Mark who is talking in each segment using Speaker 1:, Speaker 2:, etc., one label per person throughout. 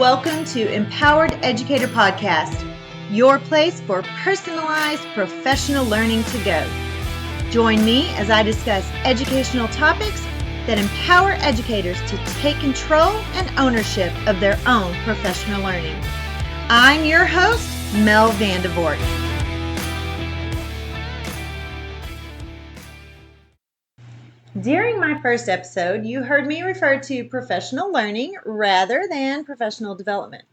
Speaker 1: Welcome to Empowered Educator Podcast, your place for personalized professional learning to go. Join me as I discuss educational topics that empower educators to take control and ownership of their own professional learning. I'm your host, Mel Vandevort. During my first episode, you heard me refer to professional learning rather than professional development.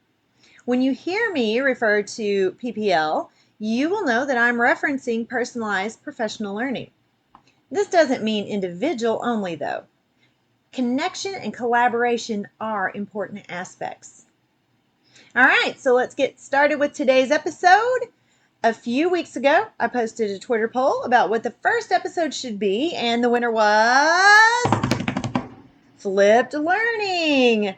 Speaker 1: When you hear me refer to PPL, you will know that I'm referencing personalized professional learning. This doesn't mean individual only, though. Connection and collaboration are important aspects. All right, so let's get started with today's episode. A few weeks ago, I posted a Twitter poll about what the first episode should be, and the winner was flipped learning.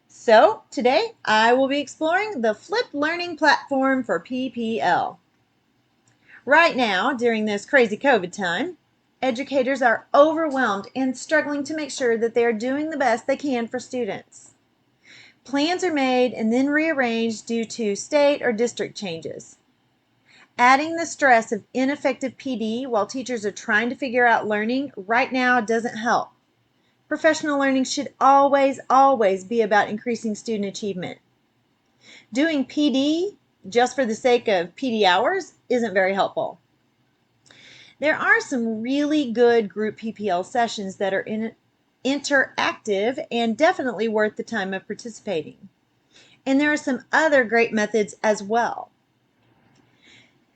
Speaker 1: So today, I will be exploring the flipped learning platform for PPL. Right now, during this crazy COVID time, educators are overwhelmed and struggling to make sure that they are doing the best they can for students. Plans are made and then rearranged due to state or district changes. Adding the stress of ineffective PD while teachers are trying to figure out learning right now doesn't help. Professional learning should always be about increasing student achievement. Doing PD just for the sake of PD hours isn't very helpful. There are some really good group PPL sessions that are interactive and definitely worth the time of participating. And there are some other great methods as well.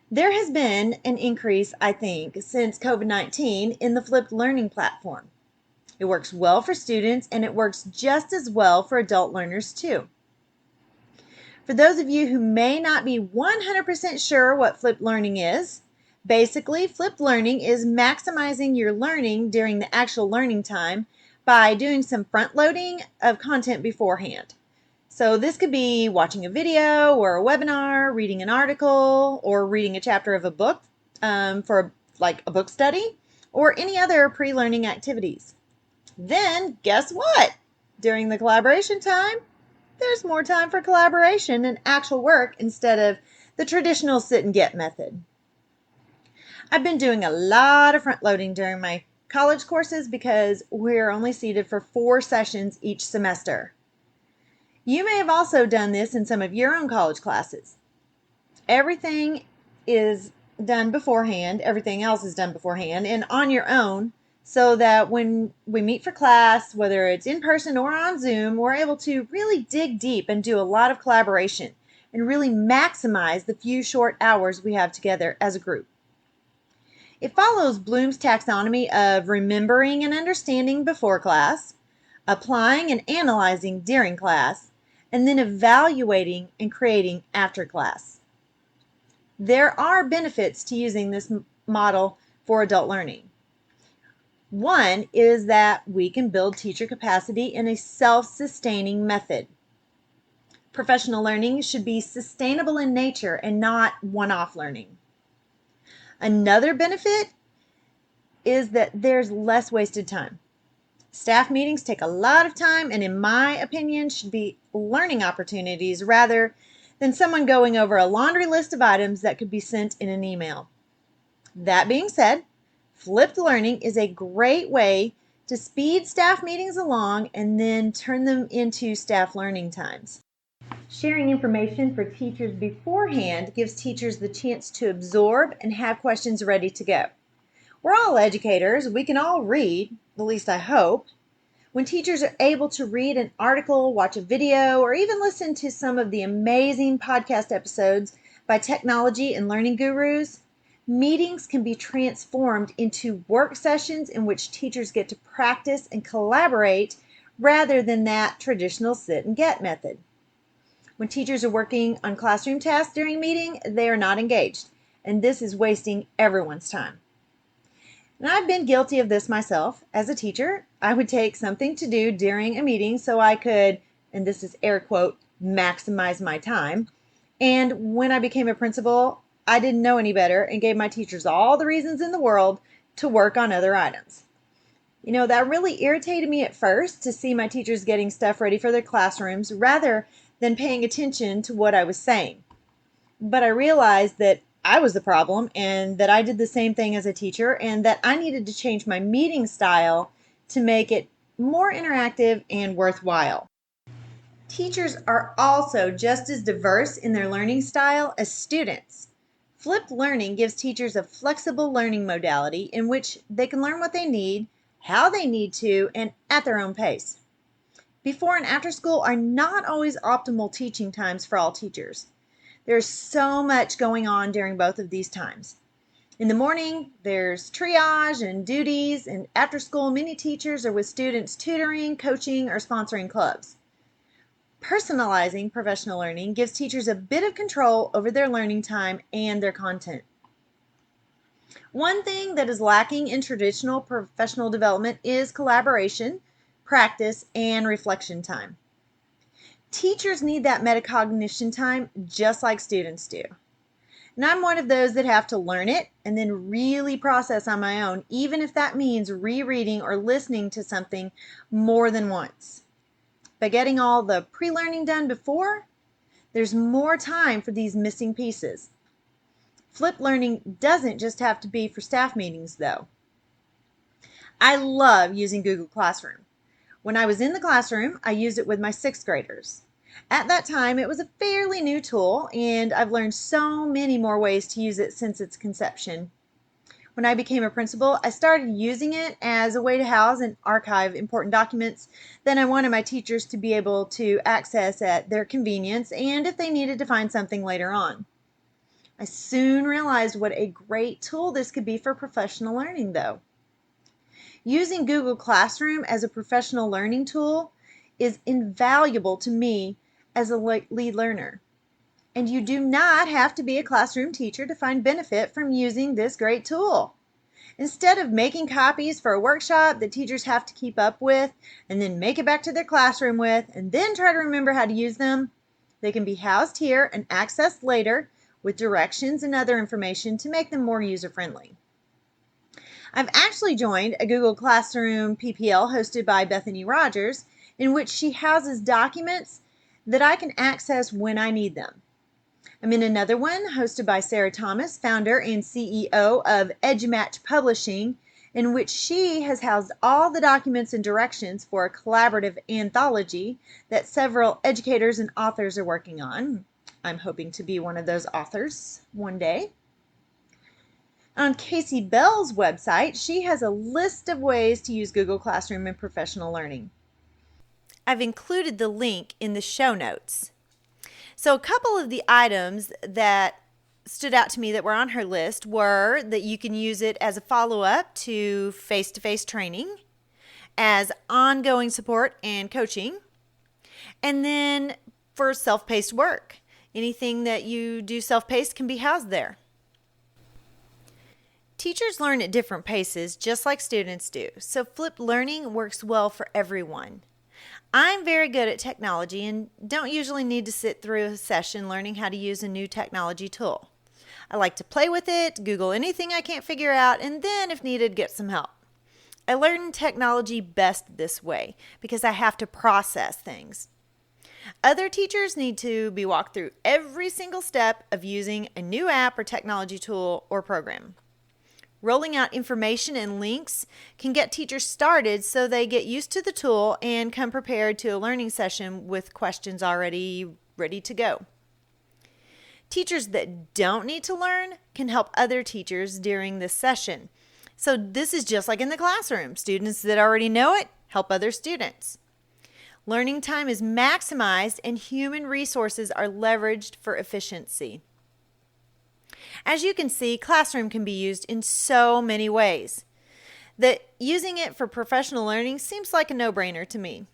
Speaker 1: There has been an increase, I think, since COVID-19 in the flipped learning platform. It works well for students and it works just as well for adult learners too. For those of you who may not be 100% sure what flipped learning is, basically flipped learning is maximizing your learning during the actual learning time by doing some front loading of content beforehand. So this could be watching a video or a webinar, reading an article, or reading a chapter of a book for like a book study, or any other pre-learning activities. Then guess what? During the collaboration time, there's more time for collaboration and actual work instead of the traditional sit and get method. I've been doing a lot of front loading during my college courses because we're only seated for 4 sessions each semester. You may have also done this in some of your own college classes. Everything is done beforehand, everything else is done beforehand and on your own, so that when we meet for class, whether it's in person or on Zoom, we're able to really dig deep and do a lot of collaboration and really maximize the few short hours we have together as a group. It follows Bloom's taxonomy of remembering and understanding before class, applying and analyzing during class, and then evaluating and creating after class. There are benefits to using this model for adult learning. One is that we can build teacher capacity in a self-sustaining method. Professional learning should be sustainable in nature and not one-off learning. Another benefit is that there's less wasted time. Staff meetings take a lot of time and in my opinion should be learning opportunities rather than someone going over a laundry list of items that could be sent in an email. That being said, flipped learning is a great way to speed staff meetings along and then turn them into staff learning times. Sharing information for teachers beforehand gives teachers the chance to absorb and have questions ready to go. We're all educators. We can all read, at least I hope. When teachers are able to read an article, watch a video, or even listen to some of the amazing podcast episodes by technology and learning gurus, meetings can be transformed into work sessions in which teachers get to practice and collaborate rather than that traditional sit and get method. When teachers are working on classroom tasks during a meeting, they are not engaged, and this is wasting everyone's time. And I've been guilty of this myself. As a teacher, I would take something to do during a meeting so I could, and this is air quote, maximize my time. And when I became a principal, I didn't know any better and gave my teachers all the reasons in the world to work on other items. You know, that really irritated me at first to see my teachers getting stuff ready for their classrooms rather than paying attention to what I was saying. But I realized that I was the problem and that I did the same thing as a teacher and that I needed to change my meeting style to make it more interactive and worthwhile. Teachers are also just as diverse in their learning style as students. Flipped learning gives teachers a flexible learning modality in which they can learn what they need, how they need to, and at their own pace. Before and after school are not always optimal teaching times for all teachers. There's so much going on during both of these times. In the morning, there's triage and duties, and after school, many teachers are with students tutoring, coaching, or sponsoring clubs. Personalizing professional learning gives teachers a bit of control over their learning time and their content. One thing that is lacking in traditional professional development is collaboration, practice, and reflection time. Teachers need that metacognition time just like students do. And I'm one of those that have to learn it and then really process on my own, even if that means rereading or listening to something more than once. By getting all the pre-learning done before, there's more time for these missing pieces. Flipped learning doesn't just have to be for staff meetings, though. I love using Google Classroom. When I was in the classroom, I used it with my sixth graders. At that time, it was a fairly new tool, and I've learned so many more ways to use it since its conception. When I became a principal, I started using it as a way to house and archive important documents that I wanted my teachers to be able to access at their convenience and if they needed to find something later on. I soon realized what a great tool this could be for professional learning, though. Using Google Classroom as a professional learning tool is invaluable to me as a lead learner. And you do not have to be a classroom teacher to find benefit from using this great tool. Instead of making copies for a workshop that teachers have to keep up with and then make it back to their classroom with and then try to remember how to use them, they can be housed here and accessed later with directions and other information to make them more user-friendly. I've actually joined a Google Classroom PPL hosted by Bethany Rogers, in which she houses documents that I can access when I need them. I'm in another one hosted by Sarah Thomas, founder and CEO of EdgeMatch Publishing, in which she has housed all the documents and directions for a collaborative anthology that several educators and authors are working on. I'm hoping to be one of those authors one day. On Casey Bell's website, she has a list of ways to use Google Classroom in professional learning. I've included the link in the show notes. So a couple of the items that stood out to me that were on her list were that you can use it as a follow-up to face-to-face training, as ongoing support and coaching, and then for self-paced work. Anything that you do self-paced can be housed there. Teachers learn at different paces, just like students do, so flipped learning works well for everyone. I'm very good at technology and don't usually need to sit through a session learning how to use a new technology tool. I like to play with it, Google anything I can't figure out, and then, if needed, get some help. I learn technology best this way because I have to process things. Other teachers need to be walked through every single step of using a new app or technology tool or program. Rolling out information and links can get teachers started so they get used to the tool and come prepared to a learning session with questions already ready to go. Teachers that don't need to learn can help other teachers during this session. So this is just like in the classroom. Students that already know it help other students. Learning time is maximized and human resources are leveraged for efficiency. As you can see, Classroom can be used in so many ways that using it for professional learning seems like a no-brainer to me.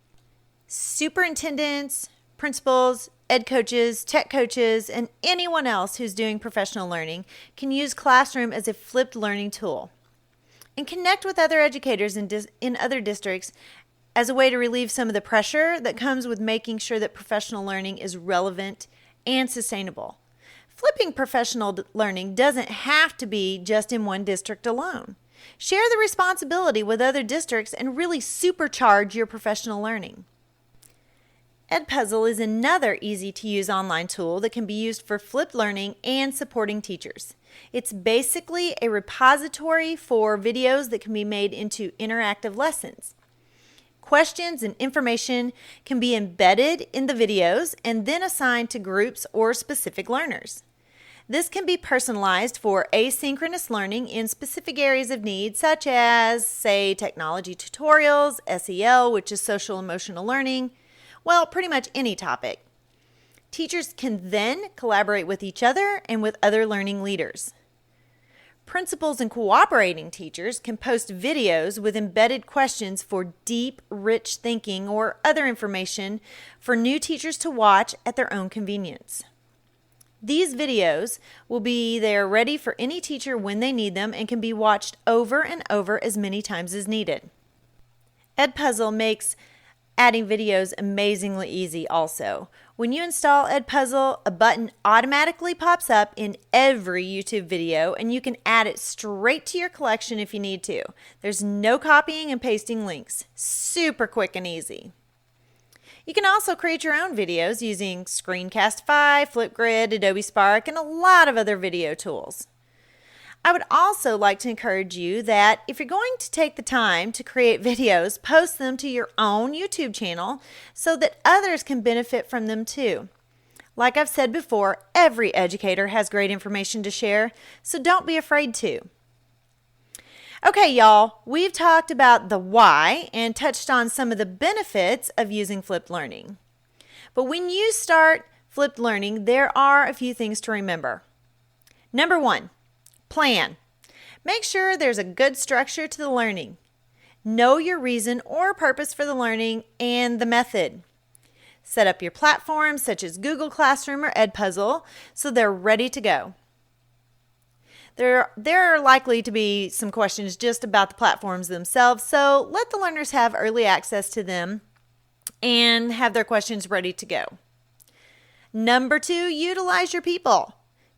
Speaker 1: Superintendents, principals, ed coaches, tech coaches, and anyone else who's doing professional learning can use Classroom as a flipped learning tool and connect with other educators in other districts as a way to relieve some of the pressure that comes with making sure that professional learning is relevant and sustainable. Flipping professional learning doesn't have to be just in one district alone. Share the responsibility with other districts and really supercharge your professional learning. Edpuzzle is another easy-to-use online tool that can be used for flipped learning and supporting teachers. It's basically a repository for videos that can be made into interactive lessons. Questions and information can be embedded in the videos and then assigned to groups or specific learners. This can be personalized for asynchronous learning in specific areas of need, such as, say, technology tutorials, SEL, which is social emotional learning, well, pretty much any topic. Teachers can then collaborate with each other and with other learning leaders. Principals and cooperating teachers can post videos with embedded questions for deep, rich thinking or other information for new teachers to watch at their own convenience. These videos will be there ready for any teacher when they need them and can be watched over and over as many times as needed. Edpuzzle makes adding videos amazingly easy also. When you install Edpuzzle, a button automatically pops up in every YouTube video and you can add it straight to your collection if you need to. There's no copying and pasting links. Super quick and easy. You can also create your own videos using Screencastify, Flipgrid, Adobe Spark, and a lot of other video tools. I would also like to encourage you that if you're going to take the time to create videos, post them to your own YouTube channel so that others can benefit from them too. Like I've said before, every educator has great information to share, so don't be afraid to. Okay, y'all, we've talked about the why and touched on some of the benefits of using flipped learning. But when you start flipped learning, there are a few things to remember. Number 1, plan. Make sure there's a good structure to the learning. Know your reason or purpose for the learning and the method. Set up your platforms such as Google Classroom or Edpuzzle so they're ready to go. There are likely to be some questions just about the platforms themselves, so let the learners have early access to them and have their questions ready to go. Number 2, utilize your people.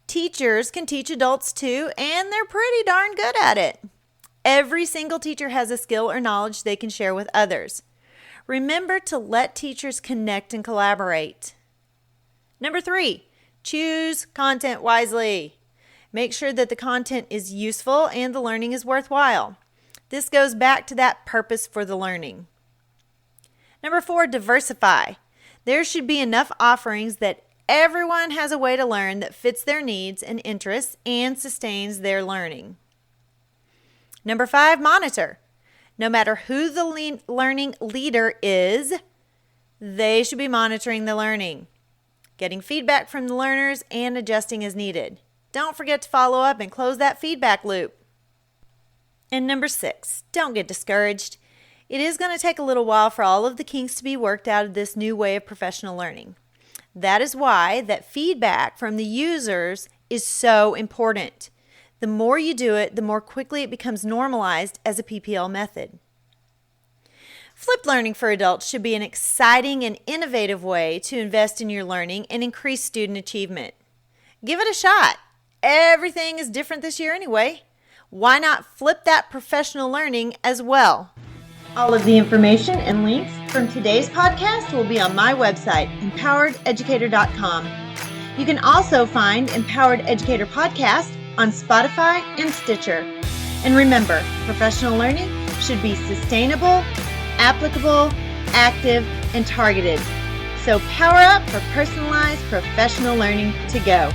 Speaker 1: Teachers can teach adults too, and they're pretty darn good at it. Every single teacher has a skill or knowledge they can share with others. Remember to let teachers connect and collaborate. Number 3, choose content wisely. Make sure that the content is useful and the learning is worthwhile. This goes back to that purpose for the learning. Number 4, diversify. There should be enough offerings that everyone has a way to learn that fits their needs and interests and sustains their learning. Number 5, monitor. No matter who the learning leader is, they should be monitoring the learning, getting feedback from the learners and adjusting as needed. Don't forget to follow up and close that feedback loop. And number 6, don't get discouraged. It is going to take a little while for all of the kinks to be worked out of this new way of professional learning. That is why that feedback from the users is so important. The more you do it, the more quickly it becomes normalized as a PPL method. Flipped learning for adults should be an exciting and innovative way to invest in your learning and increase student achievement. Give it a shot. Everything is different this year anyway. Why not flip that professional learning as well? All of the information and links from today's podcast will be on my website, empowerededucator.com. You can also find Empowered Educator Podcast on Spotify and Stitcher. And remember, professional learning should be sustainable, applicable, active, and targeted. So power up for personalized professional learning to go.